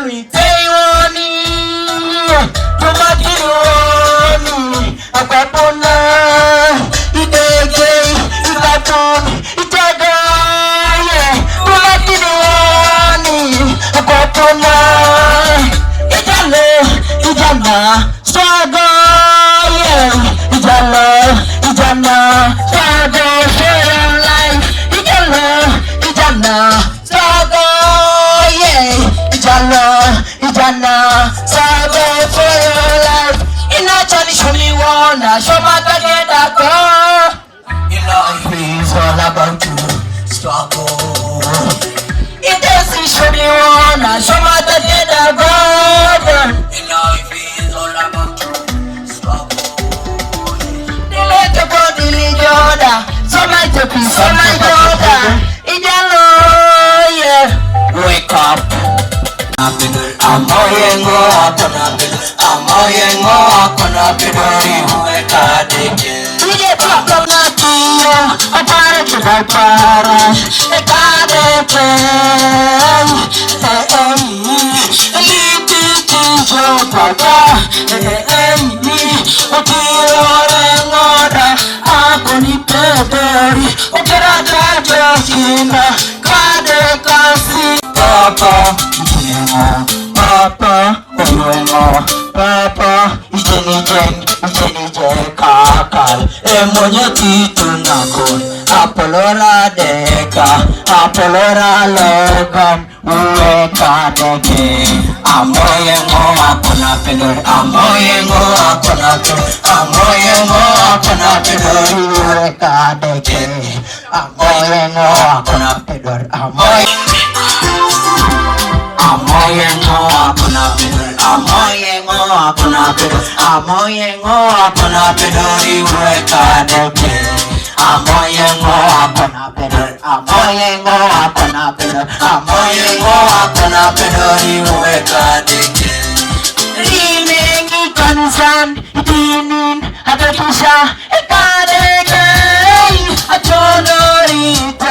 lui teioni tumakironi akapona idege ikatoni itegaye tumakironi akapona ijale ijana swagaye ijala ijana swaga for your life ijala ijana Ijana, sabe for your life. Inachani show me wanna show my together go. In life is all about you, struggle. It doesn't show me wanna show my together go. In life is all about you, struggle. Delete the body, Yoda. So my topi, so my daughter. Ijalo, yeah. Wake up. Amoyengo akona bidu, amoyengo akona bidu, iweka deke. Ije papa matiyo, apara kibapara, ekadeke. Liti kijo papa, okirore ngoda, akoni pederi, okirata josina, kadekasi. Papa, Papa, Papa, Ijenije kakal, emonye titu nakon, Apolora deka, Apolora logam, uweka deke, amoyengo akona pedor, amoyengo akona pedor, amoyengo akona pedor, uweka deke, amoyengo akona pedor, Amoyengo akona pedor, amoyengo akona pedor, amoyengo akona pedor, iweka deke. Amoyengo akona pedor, amoyengo akona pedor, amoyengo akona pedor, iweka deke.